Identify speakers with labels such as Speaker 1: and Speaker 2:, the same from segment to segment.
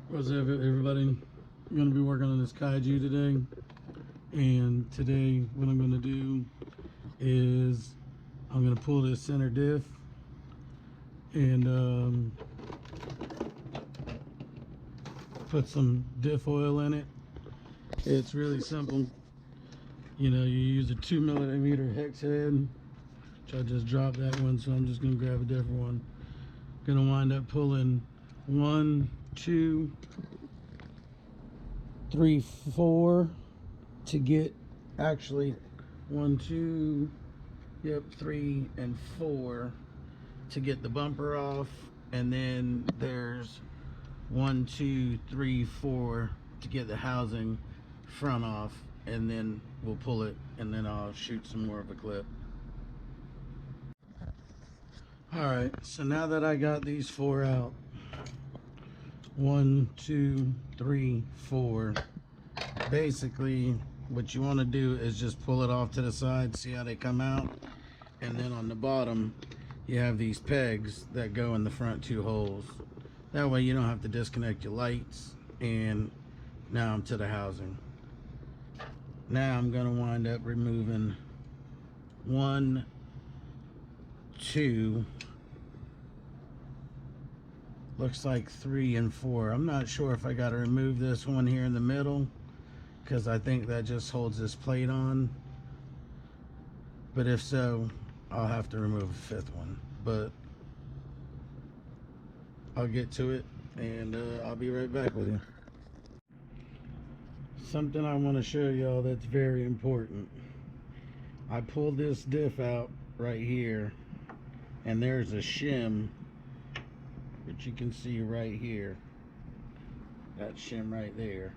Speaker 1: What's up, everybody? I'm going to be working on this kaiju today. And today, what I'm going to do is I'm going to pull this center diff and put some diff oil in it. It's really simple. You know, you use a 2mm hex head, which I just dropped that one, so I'm just going to grab a different one. Going to wind up pulling 1, 2, 3, 4 to get actually 1, 2, yep, 3 and 4 to get the bumper off, and then there's 1, 2, 3, 4 to get the housing front off, and then we'll pull it, and then I'll shoot some more of a clip. Alright, so now that I got these 4 out, 1, 2, 3, 4, basically what you want to do is just pull it off to the side, see how they come out, and then on the bottom you have these pegs that go in the front 2 holes. That way you don't have to disconnect your lights. And now I'm to the housing. Now I'm going to wind up removing 1, 2, looks like 3 and 4. I'm not sure if I got to remove this one here in the middle, because I think that just holds this plate on. But if so, I'll have to remove a 5th one. But I'll get to it, and I'll be right back with you. Something I want to show y'all that's very important. I pulled this diff out right here, and there's a shim, which you can see right here. That shim right there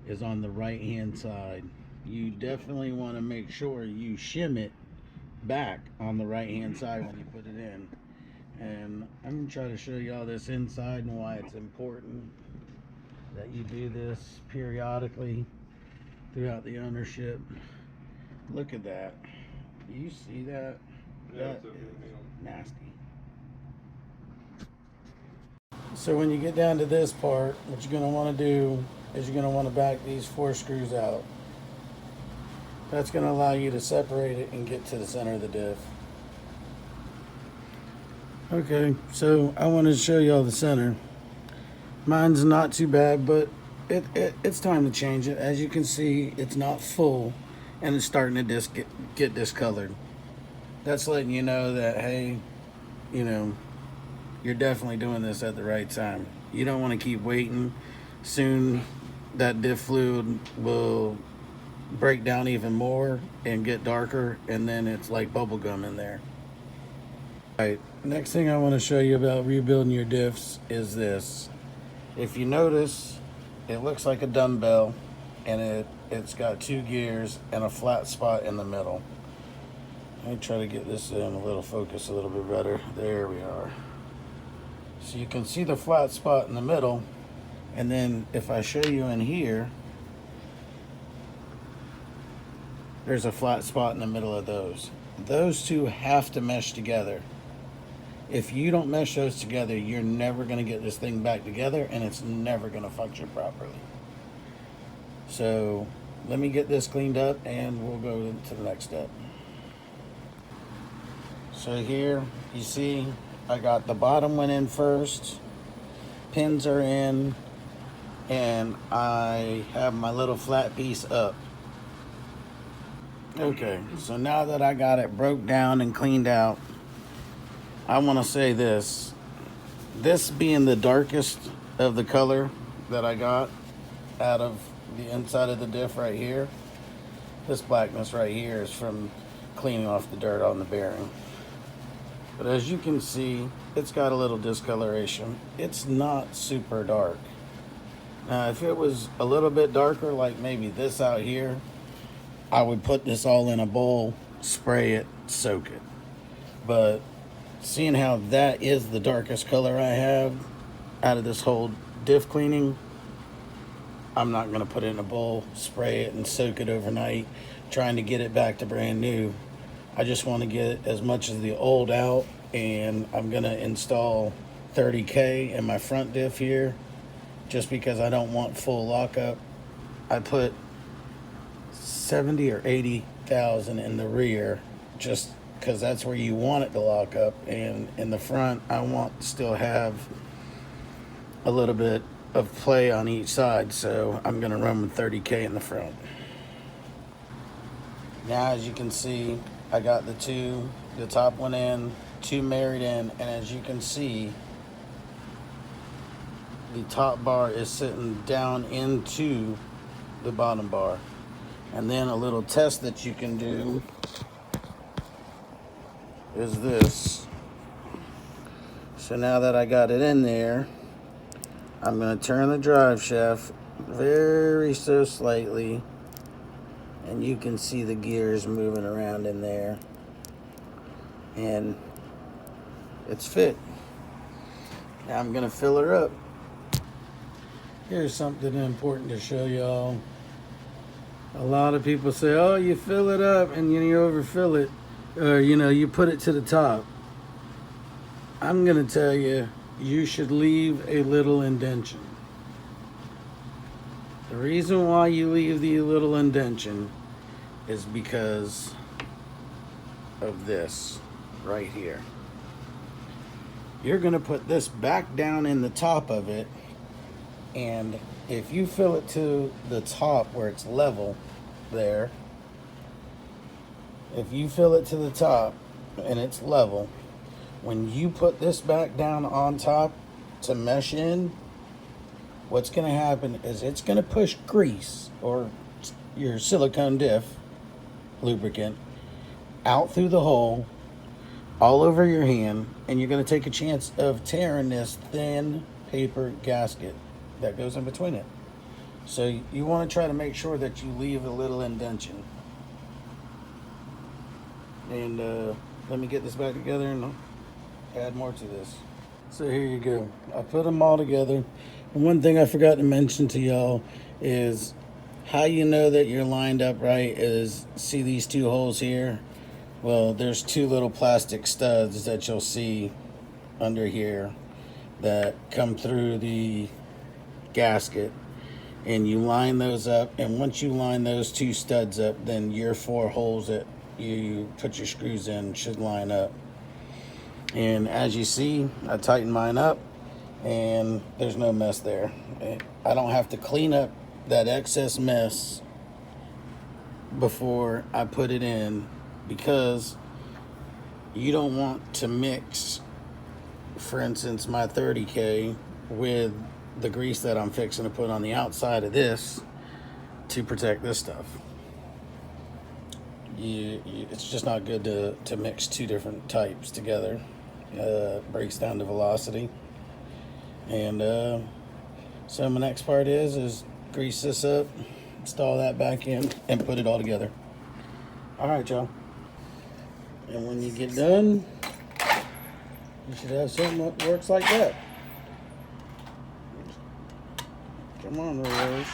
Speaker 1: is on the right hand side. You definitely want to make sure you shim it back on the right hand side when you put it in. And I'm going to try to show y'all this inside and why it's important that you do this periodically throughout the ownership. Look at that. Do you see that?
Speaker 2: Yeah,
Speaker 1: that is nasty. So when you get down to this part, what you're going to want to do is you're going to want to back these 4 screws out. That's going to allow you to separate it and get to the center of the diff. Okay, so I wanted to show y'all the center. Mine's not too bad, but it's time to change it. As you can see, it's not full, and it's starting to get discolored. That's letting you know that, hey, you know, you're definitely doing this at the right time. You don't want to keep waiting. Soon that diff fluid will break down even more and get darker, and then it's like bubble gum in there. Alright, next thing I want to show you about rebuilding your diffs is this. If you notice, it looks like a dumbbell, and it's got 2 gears and a flat spot in the middle. Let me try to get this in a little focus a little bit better. There we are. So you can see the flat spot in the middle, and then if I show you in here, there's a flat spot in the middle of those. Those 2 have to mesh together. If you don't mesh those together, you're never going to get this thing back together, and it's never going to function properly. So let me get this cleaned up, and we'll go to the next step. So here you see I got the bottom one in first, pins are in, and I have my little flat piece up. Okay, so now that I got it broke down and cleaned out, I want to say this being the darkest of the color that I got out of the inside of the diff right here, this blackness right here is from cleaning off the dirt on the bearing. But as you can see, it's got a little discoloration. It's not super dark. Now, if it was a little bit darker, like maybe this out here, I would put this all in a bowl, spray it, soak it. But seeing how that is the darkest color I have out of this whole diff cleaning, I'm not going to put it in a bowl, spray it, and soak it overnight, trying to get it back to brand new. I just want to get as much of the old out, and I'm going to install 30K in my front diff here, just because I don't want full lockup. I put 70 or 80,000 in the rear, just because that's where you want it to lock up, and in the front I want to still have a little bit of play on each side, so I'm going to run with 30K in the front. Now, as you can see, I got the top one in, 2 married in, and as you can see, the top bar is sitting down into the bottom bar. And then a little test that you can do is this. So now that I got it in there, I'm going to turn the drive shaft very so slightly, and you can see the gears moving around in there, and it's fit. Now I'm going to fill her up. Here's something important to show y'all. A lot of people say, oh, you fill it up and you overfill it, or you put it to the top. I'm going to tell you, you should leave a little indentation. The reason why you leave the little indentation is because of this right here. You're going to put this back down in the top of it, and if you fill it to the top where it's level there, if you fill it to the top and it's level, when you put this back down on top to mesh in, what's going to happen is it's going to push grease or your silicone diff lubricant out through the hole all over your hand, and you're going to take a chance of tearing this thin paper gasket that goes in between it. So you want to try to make sure that you leave a little indentation. And let me get this back together and I'll add more to this. So here you go. I put them all together. And one thing I forgot to mention to y'all is how you know that you're lined up right is, see these 2 holes here? Well, there's 2 little plastic studs that you'll see under here that come through the gasket, and you line those up, and once you line those 2 studs up, then your 4 holes that you put your screws in should line up. And as you see, I tightened mine up and there's no mess there. I don't have to clean up that excess mess before I put it in, because you don't want to mix, for instance, my 30K with the grease that I'm fixing to put on the outside of this to protect this stuff. It's just not good to mix 2 different types together. Breaks down the velocity. And so my next part is grease this up, install that back in, and put it all together. All right, y'all. And when you get done, you should have something that works like that. Come on, Rose.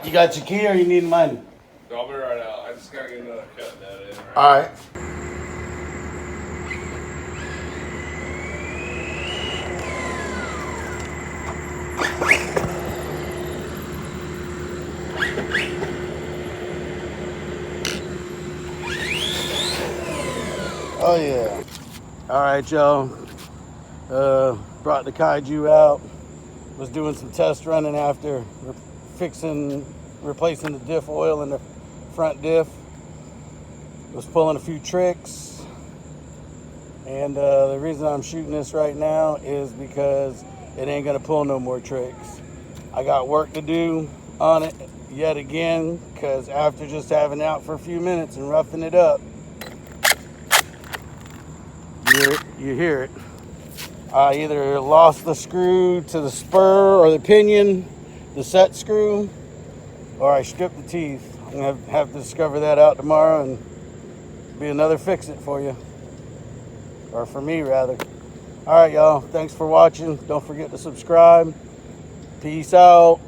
Speaker 1: You got your key or you need money?
Speaker 2: I'll be right out. I just gotta get another cut that in. Right?
Speaker 1: All right. Oh yeah. All right, y'all. Brought the Kaiju out. Was doing some test running after replacing the diff oil in the front diff. Was pulling a few tricks. And the reason I'm shooting this right now is because it ain't gonna pull no more tricks. I got work to do on it yet again, because after just having it out for a few minutes and roughing it up, you hear it. I either lost the screw to the spur or the pinion, the set screw, or I stripped the teeth. I'm going to have to discover that out tomorrow and be another fix it for you. Or for me, rather. All right, y'all. Thanks for watching. Don't forget to subscribe. Peace out.